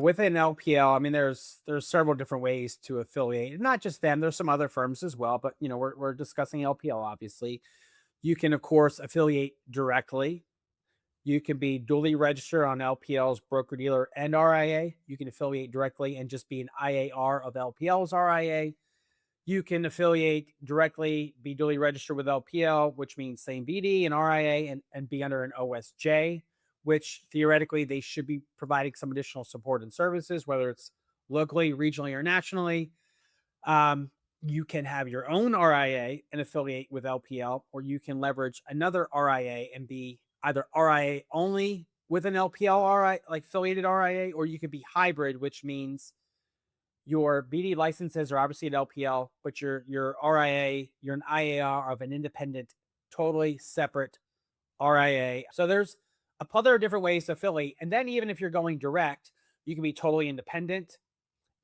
Within LPL, I mean, there's several different ways to affiliate. Not just them, there's some other firms as well, but we're discussing LPL obviously. You can of course affiliate directly. You can be duly registered on LPL's broker dealer and RIA. You can affiliate directly and just be an IAR of LPL's RIA. You can affiliate directly, be duly registered with LPL, which means same BD and RIA, and be under an OSJ, which theoretically they should be providing some additional support and services, whether it's locally, regionally, or nationally. Um, you can have your own RIA and affiliate with LPL, or you can leverage another RIA and be either RIA only with an LPL RIA, like affiliated RIA, or you could be hybrid, which means your BD licenses are obviously at LPL, but your RIA, you're an IAR of an independent, totally separate RIA. So there's a plethora of different ways to affiliate. And then even if you're going direct, you can be totally independent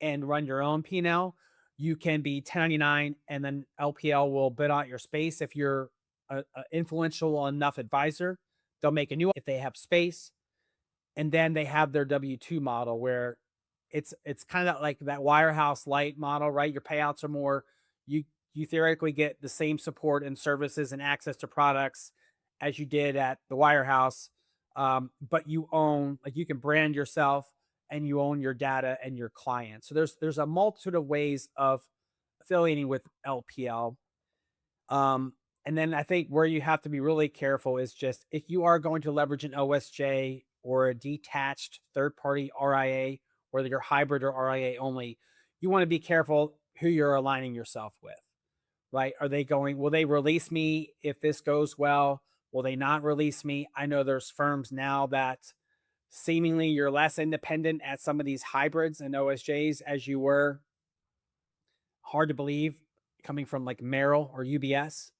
and run your own P&L. You can be 1099 and then LPL will bid out your space. If you're a influential enough advisor, they'll make a new if they have space. And then they have their W-2 model where it's kind of like that wirehouse light model, right? Your payouts are more, you you theoretically get the same support and services and access to products as you did at the wirehouse. But you own, like, you can brand yourself and you own your data and your clients. So there's a multitude of ways of affiliating with LPL. Um, and then I think where you have to be really careful is just if you are going to leverage an OSJ or a detached third party RIA, whether you're hybrid or RIA only, you want to be careful who you're aligning yourself with, right? Are they going, will they release me if this goes well? Will they not release me? I know there's firms now that seemingly you're less independent at some of these hybrids and OSJs as you were. Hard to believe coming from like Merrill or UBS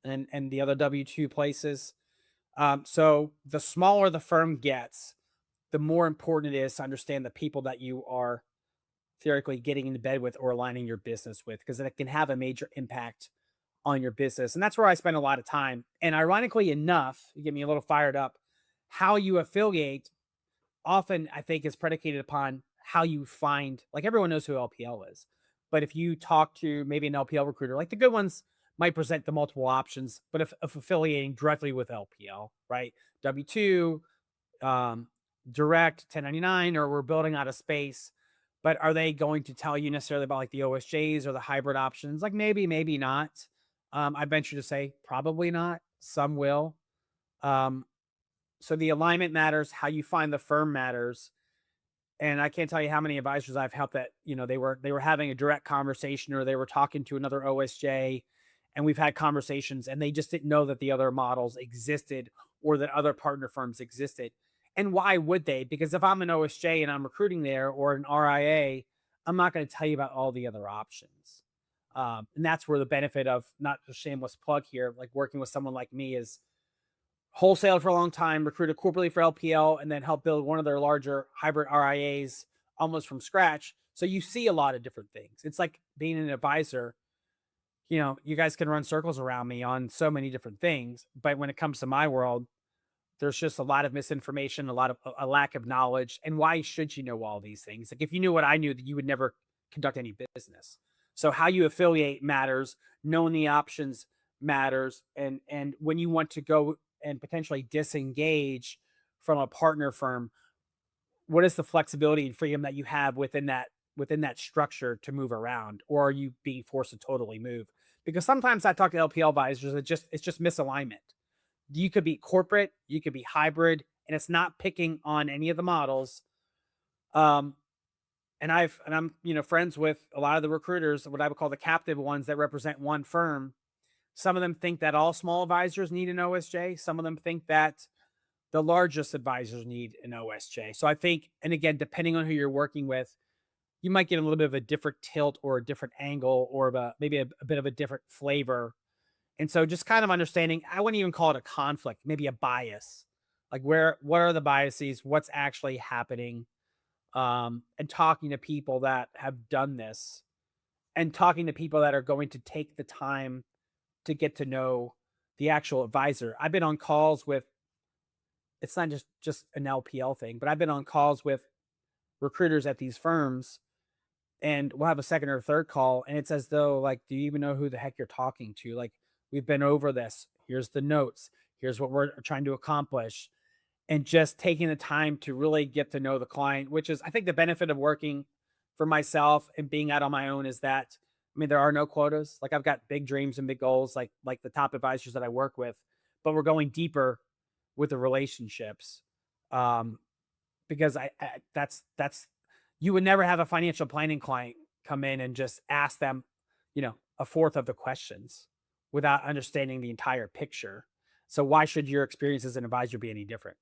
and the other W-2 places. So the smaller the firm gets, the more important it is to understand the people that you are theoretically getting into bed with or aligning your business with, because it can have a major impact on your business. And that's where I spend a lot of time. And ironically enough, you get me a little fired up. How you affiliate often, I think, is predicated upon how you find, like, everyone knows who LPL is. But if you talk to maybe an LPL recruiter, like the good ones might present the multiple options, but if affiliating directly with LPL, right? W-2, um, direct 1099, or we're building out a space. But are they going to tell you necessarily about like the OSJs or the hybrid options? Like maybe, maybe not. I venture to say probably not. Some will. Um, so the alignment matters. How you find the firm matters. And I can't tell you how many advisors I've helped that, they were having a direct conversation or they were talking to another OSJ, and we've had conversations and they just didn't know that the other models existed or that other partner firms existed. And why would they? Because if I'm an OSJ and I'm recruiting there, or an RIA, I'm not going to tell you about all the other options. And that's where the benefit of, not a shameless plug here, like working with someone like me, is wholesaled for a long time, recruited corporately for LPL, and then helped build one of their larger hybrid RIAs almost from scratch. So you see a lot of different things. It's like being an advisor. You guys can run circles around me on so many different things, but when it comes to my world, there's just a lot of misinformation, a lot of a lack of knowledge. And why should you know all these things? Like if you knew what I knew, that you would never conduct any business. So how you affiliate matters, knowing the options matters, and when you want to go and potentially disengage from a partner firm, what is the flexibility and freedom that you have within that structure to move around, or are you being forced to totally move? Because sometimes I talk to LPL advisors, it's just misalignment. You could be corporate, you could be hybrid, and it's not picking on any of the models. Um, and I'm friends with a lot of the recruiters, what I would call the captive ones that represent one firm. Some of them think that all small advisors need an OSJ. Some of them think that the largest advisors need an OSJ. So I think, and again, depending on who you're working with, you might get a little bit of a different tilt or a different angle, or maybe a bit of a different flavor. And so just kind of understanding, I wouldn't even call it a conflict, maybe a bias. Like what are the biases? What's actually happening? And talking to people that have done this, and talking to people that are going to take the time to get to know the actual advisor. I've been on calls with, it's not just an LPL thing, but I've been on calls with recruiters at these firms, and we'll have a second or third call, and it's as though, like, do you even know who the heck you're talking to? Like, we've been over this. Here's the notes. Here's what we're trying to accomplish. And just taking the time to really get to know the client, which is, I think, the benefit of working for myself and being out on my own is that, I mean, there are no quotas. Like, I've got big dreams and big goals, like the top advisors that I work with, but we're going deeper with the relationships. Um, because that's you would never have a financial planning client come in and just ask them, a fourth of the questions without understanding the entire picture. So why should your experience as an advisor be any different?